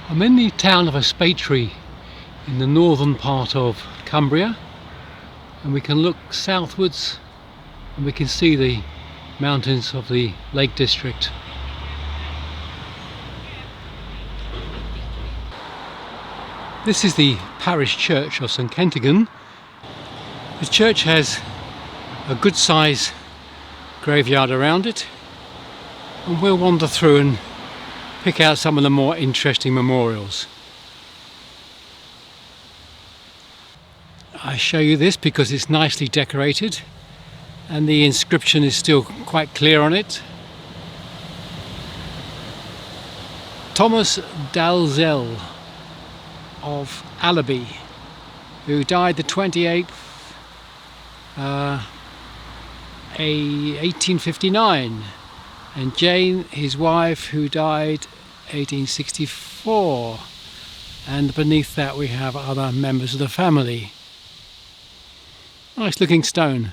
I'm in the town of Aspatria in the northern part of Cumbria, and we can look southwards and we can see the mountains of the Lake District. This is the parish church of St Kentigern. The church has a good size graveyard around it, and we'll wander through and pick out some of the more interesting memorials. I show you this because it's nicely decorated and the inscription is still quite clear on it. Thomas Dalzell of Allaby, who died the 28th 1859, and Jane, his wife, who died 1864, and beneath that we have other members of the family. Nice looking stone.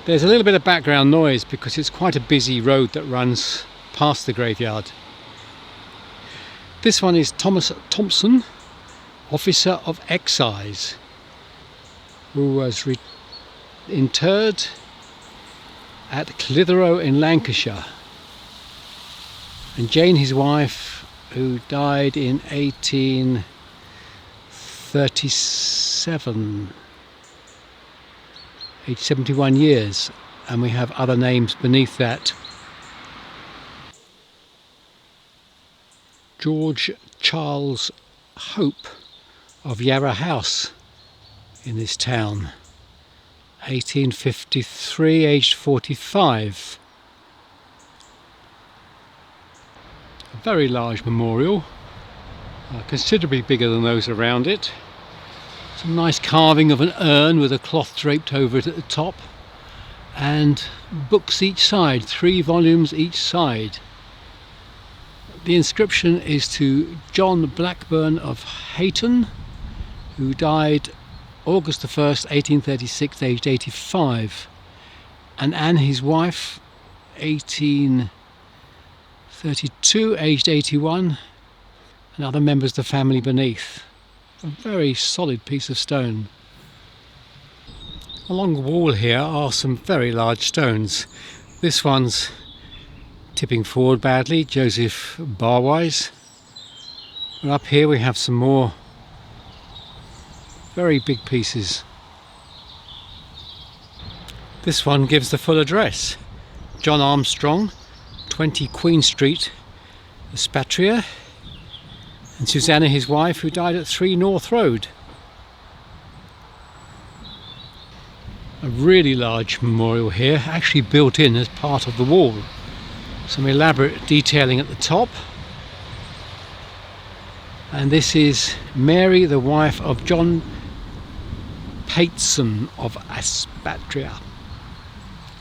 There's a little bit of background noise because it's quite a busy road that runs past the graveyard. This one is Thomas Thompson, Officer of Excise, who was interred at Clitheroe in Lancashire, and Jane, his wife, who died in 1837, aged 71 years, and we have other names beneath that. George Charles Hope of Yarra House in this town, 1853, aged 45. A very large memorial, considerably bigger than those around it. Some nice carving of an urn with a cloth draped over it at the top, and books each side, 3 volumes each side. The inscription is to John Blackburn of Hayton, who died August the 1st, 1836, aged 85, and Anne, his wife, 1832, aged 81, and other members of the family beneath. A very solid piece of stone. Along the wall here are some very large stones. This one's tipping forward badly, Joseph Barwise. And up here we have some more very big pieces. This one gives the full address: John Armstrong, 20 Queen Street, Aspatria, and Susanna, his wife, who died at 3 North Road. A really large memorial here, actually built in as part of the wall. Some elaborate detailing at the top. And this is Mary, the wife of John Pateson of Aspatria,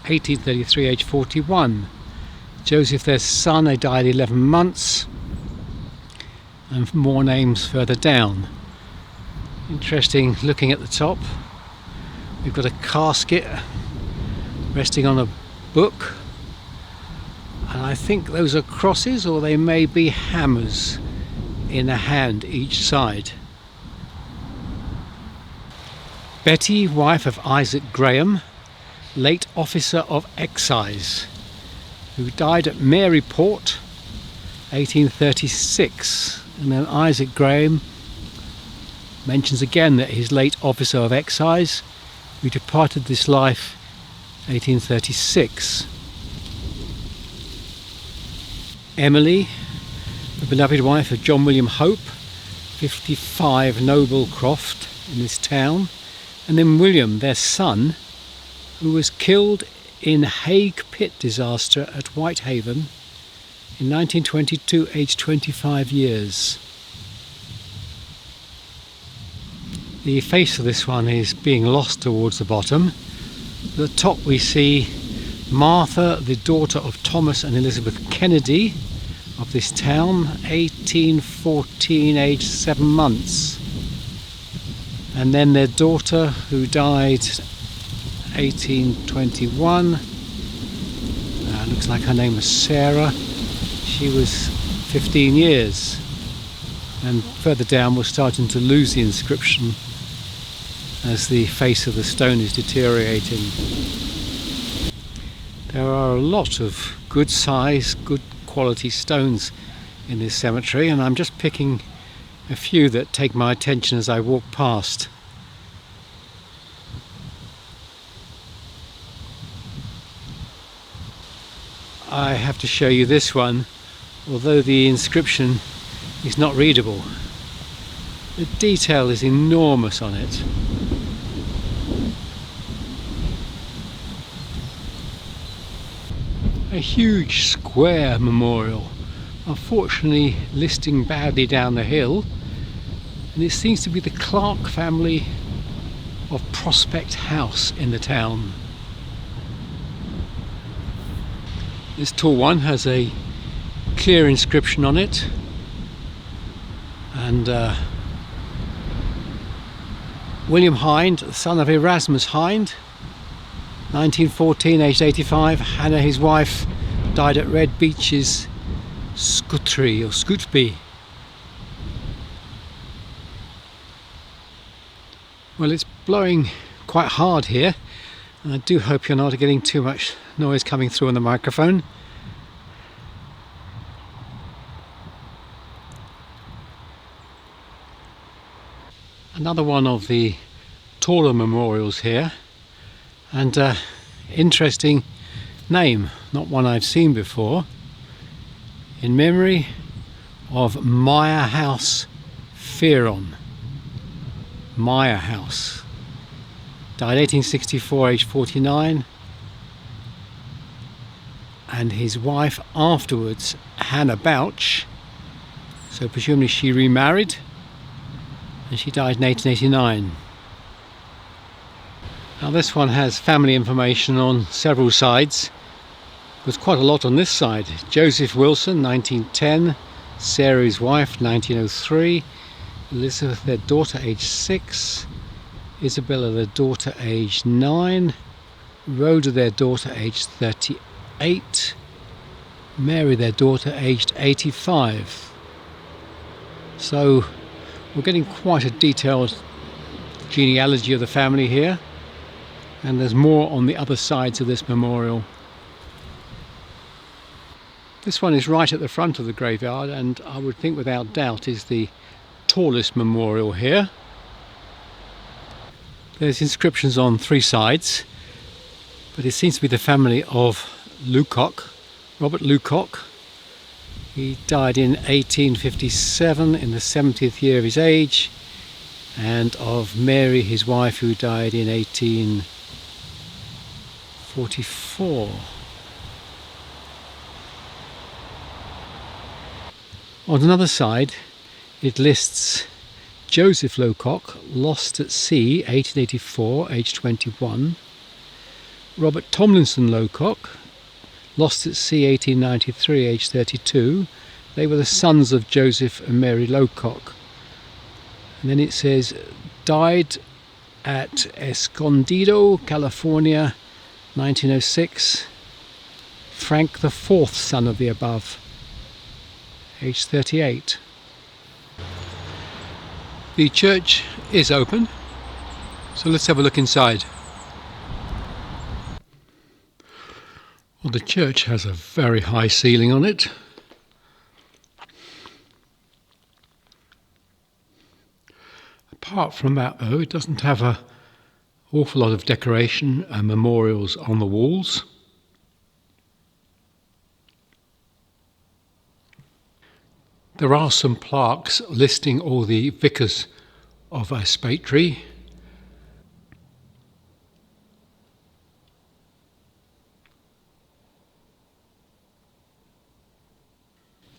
1833, age 41. Joseph, their son, they died 11 months. And more names further down. Interesting looking at the top. We've got a casket resting on a book, and I think those are crosses, or they may be hammers in a hand each side. Betty, wife of Isaac Graham, late Officer of Excise, who died at Maryport, 1836. And then Isaac Graham mentions again that he's late Officer of Excise, who departed this life 1836. Emily, the beloved wife of John William Hope, 55 Noblecroft in this town. And then William, their son, who was killed in Hague Pit disaster at Whitehaven in 1922, aged 25 years. The face of this one is being lost towards the bottom. At the top we see Martha, the daughter of Thomas and Elizabeth Kennedy of this town, 1814, aged 7 months. And then their daughter, who died 1821, looks looks like her name was Sarah. She was 15 years. And further down we're starting to lose the inscription as the face of the stone is deteriorating. There are a lot of good size, good quality stones in this cemetery, and I'm just picking a few that take my attention as I walk past. I have to show you this one, although the inscription is not readable. The detail is enormous on it. A huge square memorial, unfortunately listing badly down the hill, and it seems to be the Clark family of Prospect House in the town. This tall one has a clear inscription on it, and William Hind, the son of Erasmus Hind, 1914, aged 85. Hannah, his wife, died at Red Beaches, Scutby. Well, it's blowing quite hard here, and I do hope you're not getting too much noise coming through on the microphone. Another one of the taller memorials here, and interesting name, not one I've seen before. In memory of Meyer House Fearon. Meyer House. Died 1864, aged 49. And his wife afterwards, Hannah Bouch, so presumably she remarried, and she died in 1889. Now this one has family information on several sides. There's quite a lot on this side. Joseph Wilson, 1910. Sarah, his wife, 1903. Elizabeth, their daughter, aged 6. Isabella, their daughter, aged 9. Rhoda, their daughter, aged 38. Mary, their daughter, aged 85. So we're getting quite a detailed genealogy of the family here, and there's more on the other sides of this memorial. This one is right at the front of the graveyard, and I would think without doubt is the tallest memorial here. There's inscriptions on three sides, but it seems to be the family of Lucock, Robert Lucock. He died in 1857 in the 70th year of his age, and of Mary, his wife, who died in 1844. On another side, it lists Joseph Locock, lost at sea, 1884, aged 21. Robert Tomlinson Locock, lost at sea, 1893, aged 32. They were the sons of Joseph and Mary Locock. And then it says, died at Escondido, California, 1906. Frank the fourth son of the above, aged 38. The church is open, so let's have a look inside. Well, the church has a very high ceiling on it. Apart from that, though, it doesn't have an awful lot of decoration and memorials on the walls. There are some plaques listing all the vicars of Aspatria.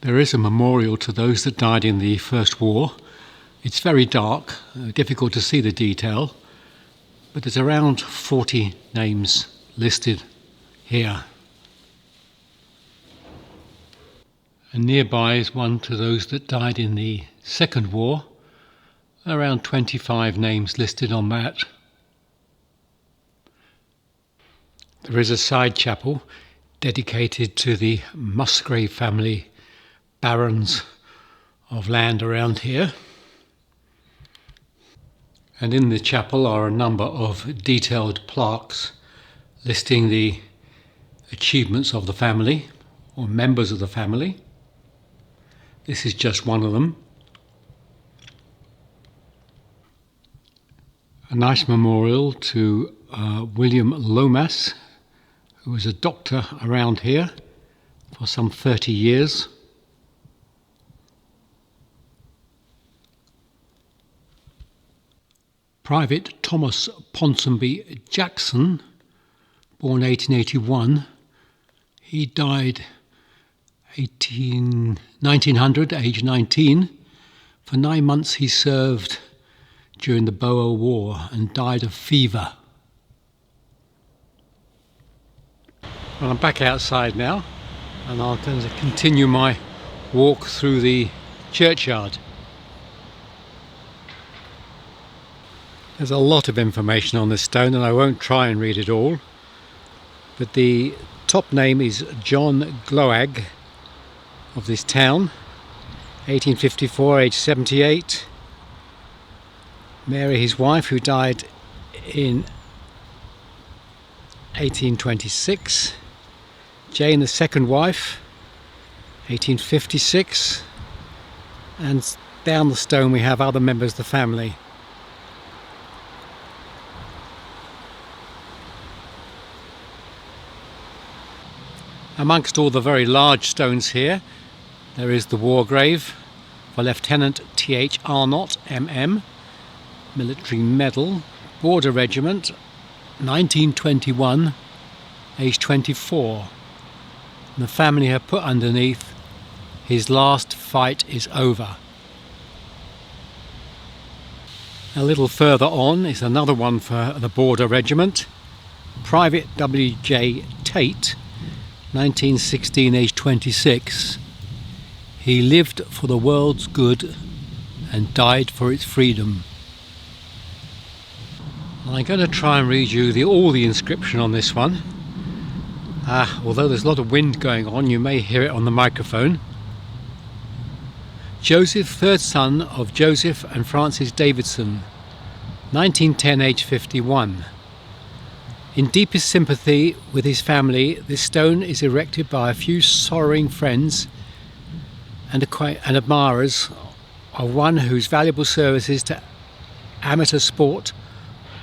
There is a memorial to those that died in the First War. It's very dark, difficult to see the detail, but there's around 40 names listed here. And nearby is one to those that died in the Second War. Around 25 names listed on that. There is a side chapel dedicated to the Musgrave family, barons of land around here. And in the chapel are a number of detailed plaques listing the achievements of the family or members of the family. This is just one of them. A nice memorial to William Lomas, who was a doctor around here for some 30 years. Private Thomas Ponsonby Jackson, born 1881, he died 1900, age 19. For 9 months he served during the Boer War and died of fever. Well, I'm back outside now and I'm going to continue my walk through the churchyard. There's a lot of information on this stone and I won't try and read it all, but the top name is John Gloag of this town, 1854, age 78. Mary, his wife, who died in 1826. Jane, the second wife, 1856. And down the stone we have other members of the family. Amongst all the very large stones here, there is the war grave for Lieutenant T.H. Arnott, M.M., Military Medal, Border Regiment, 1921, age 24. And the family have put underneath, "His last fight is over." A little further on is another one for the Border Regiment, Private W.J. Tate, 1916, age 26. He lived for the world's good and died for its freedom. I'm going to try and read you all the inscription on this one. Although there's a lot of wind going on, you may hear it on the microphone. Joseph, third son of Joseph and Francis Davidson, 1910, age 51. In deepest sympathy with his family, this stone is erected by a few sorrowing friends and admirers of one whose valuable services to amateur sport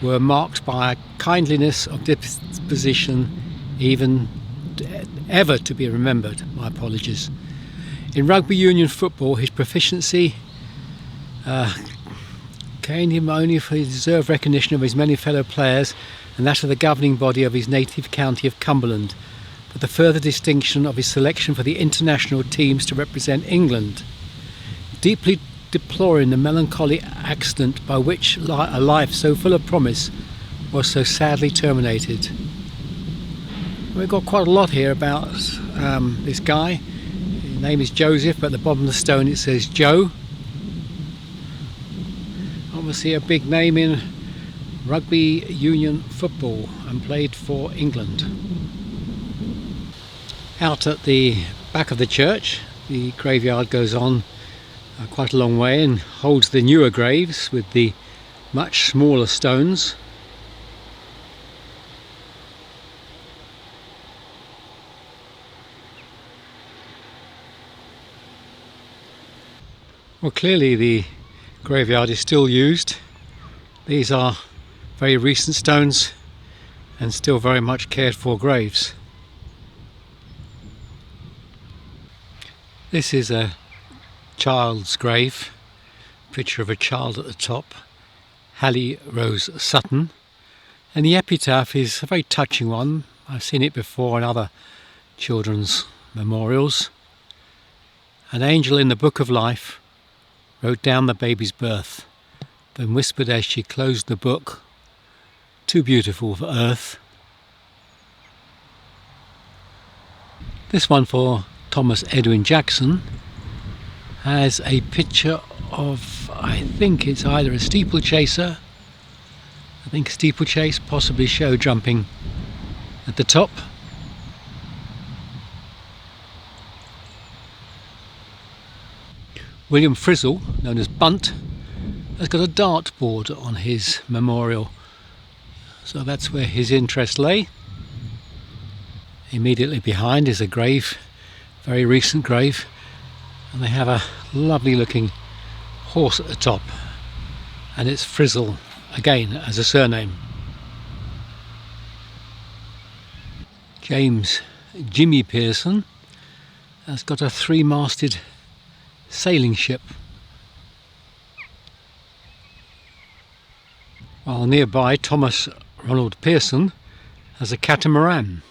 were marked by a kindliness of disposition ever to be remembered. My apologies. In rugby union football, his proficiency gained him only for his deserved recognition of his many fellow players and that of the governing body of his native county of Cumberland, but the further distinction of his selection for the international teams to represent England. Deeply deploring the melancholy accident by which a life so full of promise was so sadly terminated. We've got quite a lot here about this guy. His name is Joseph, but at the bottom of the stone it says Joe. Obviously a big name in rugby union football and played for England. Out at the back of the church, the graveyard goes on quite a long way and holds the newer graves with the much smaller stones. Well, clearly the graveyard is still used. These are very recent stones and still very much cared for graves. This is a child's grave, picture of a child at the top, Hallie Rose Sutton, and the epitaph is a very touching one. I've seen it before in other children's memorials. An angel in the book of life wrote down the baby's birth, then whispered as she closed the book, "Too beautiful for earth." This one for Thomas Edwin Jackson has a picture of, I think it's either a steeplechaser, steeplechase, possibly show jumping at the top. William Frizzle, known as Bunt, has got a dartboard on his memorial, so that's where his interest lay. Immediately behind is a grave, very recent grave, and they have a lovely looking horse at the top, and it's Frizzle again as a surname. James Jimmy Pearson has got a 3-masted sailing ship, while nearby Thomas Ronald Pearson has a catamaran.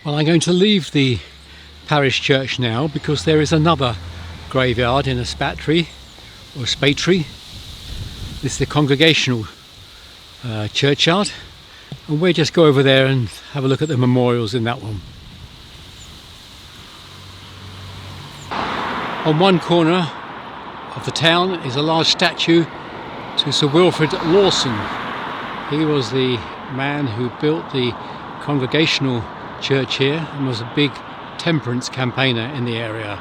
Well, I'm going to leave the parish church now because there is another graveyard in Aspatria, or Aspatria. This is the congregational churchyard, and we'll just go over there and have a look at the memorials in that one. On one corner of the town is a large statue to Sir Wilfrid Lawson. He was the man who built the congregational church here and was a big temperance campaigner in the area.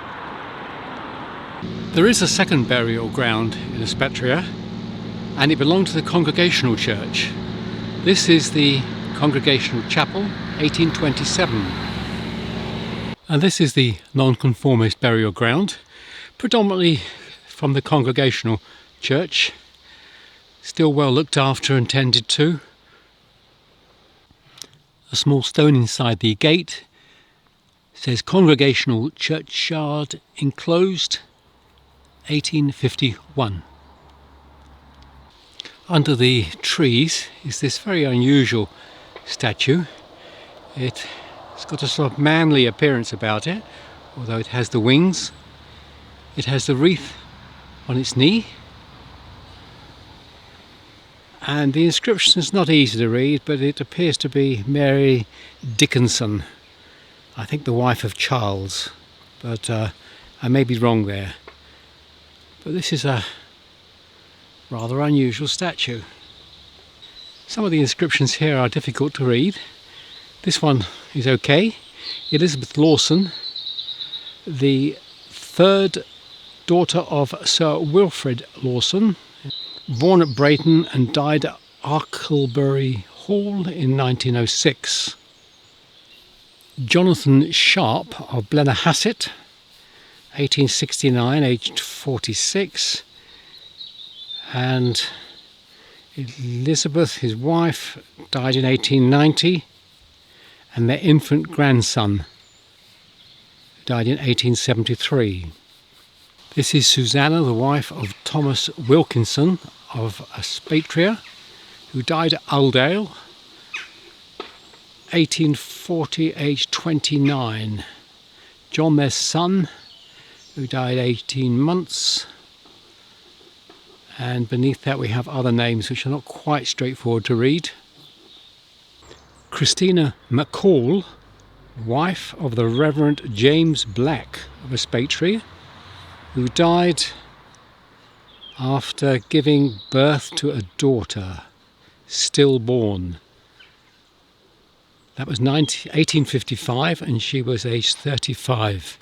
There is a second burial ground in Aspatria, and it belonged to the congregational church. This is the congregational chapel, 1827. And this is the nonconformist burial ground, predominantly from the congregational church, still well looked after and tended to. A small stone inside the gate says Congregational Churchyard Enclosed, 1851. Under the trees is this very unusual statue. It's got a sort of manly appearance about it, although it has the wings. It has the wreath on its knee, and the inscription is not easy to read, but it appears to be Mary Dickinson, I think the wife of Charles, but I may be wrong there. But this is a rather unusual statue. Some of the inscriptions here are difficult to read. This one is okay. Elizabeth Lawson, the third daughter of Sir Wilfrid Lawson, born at Brayton and died at Arklebury Hall in 1906. Jonathan Sharp of Blennerhassett, 1869, aged 46, and Elizabeth, his wife, died in 1890, and their infant grandson died in 1873. This is Susanna, the wife of Thomas Wilkinson of Aspatria, who died at Aldale, 1840, aged 29. John, their son, who died 18 months. And beneath that we have other names which are not quite straightforward to read. Christina McCall, wife of the Reverend James Black of Aspatria, who died after giving birth to a daughter, stillborn. That was 1855, and she was aged 35.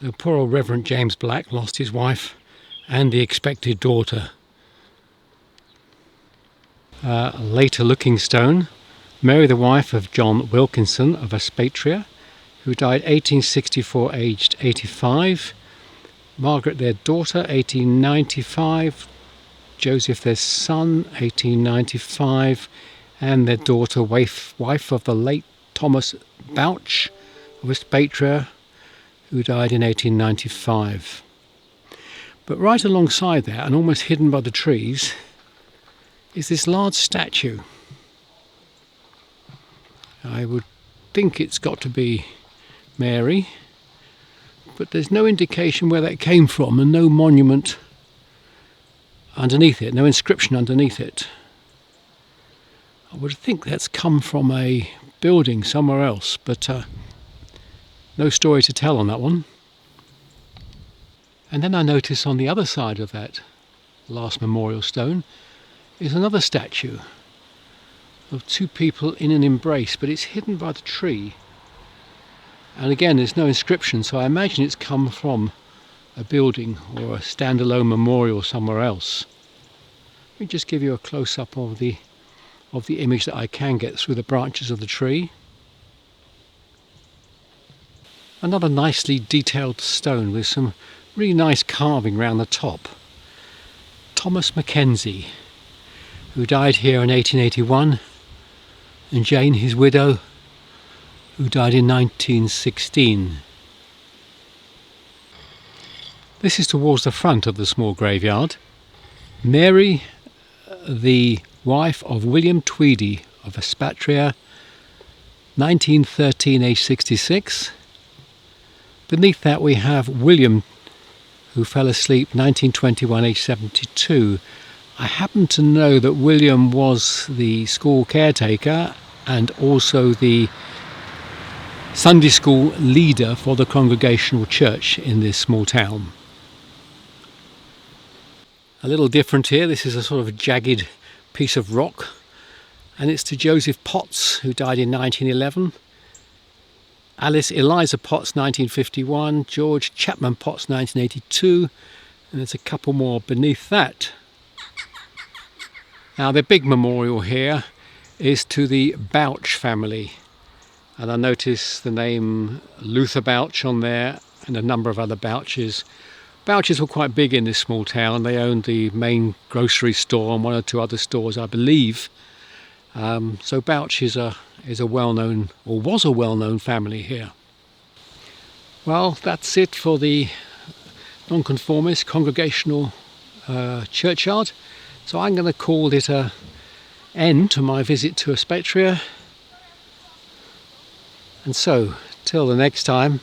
So poor old Reverend James Black lost his wife and the expected daughter. A later looking stone, Mary, the wife of John Wilkinson of Aspatria, who died 1864, aged 85. Margaret, their daughter, 1895. Joseph, their son, 1895. And their daughter, wife of the late Thomas Bouch of Aspatria, who died in 1895. But right alongside that, and almost hidden by the trees, is this large statue. I would think it's got to be Mary, but there's no indication where that came from, and no monument underneath it, no inscription underneath it. I would think that's come from a building somewhere else, but no story to tell on that one. And then I notice on the other side of that last memorial stone is another statue of two people in an embrace, but it's hidden by the tree. And again, there's no inscription, so I imagine it's come from a building or a standalone memorial somewhere else. Let me just give you a close-up of the image that I can get through the branches of the tree. Another nicely detailed stone with some really nice carving around the top. Thomas Mackenzie, who died here in 1881, and Jane, his widow, who died in 1916. This is towards the front of the small graveyard. Mary, the wife of William Tweedy of Aspatria, 1913, age 66. Beneath that we have William, who fell asleep 1921, age 72. I happen to know that William was the school caretaker and also the Sunday school leader for the Congregational Church in this small town. A little different here, this is a sort of jagged piece of rock, and it's to Joseph Potts, who died in 1911, Alice Eliza Potts 1951, George Chapman Potts 1982, and there's a couple more beneath that. Now the big memorial here is to the Bouch family, and I notice the name Luther Bouch on there and a number of other Bouches. Bouches were quite big in this small town. They owned the main grocery store and one or two other stores, I believe. So Bouch is a well-known, or was a well-known family here. Well, that's it for the Nonconformist Congregational churchyard. So I'm going to call it an end to my visit to Aspatria. And so, till the next time,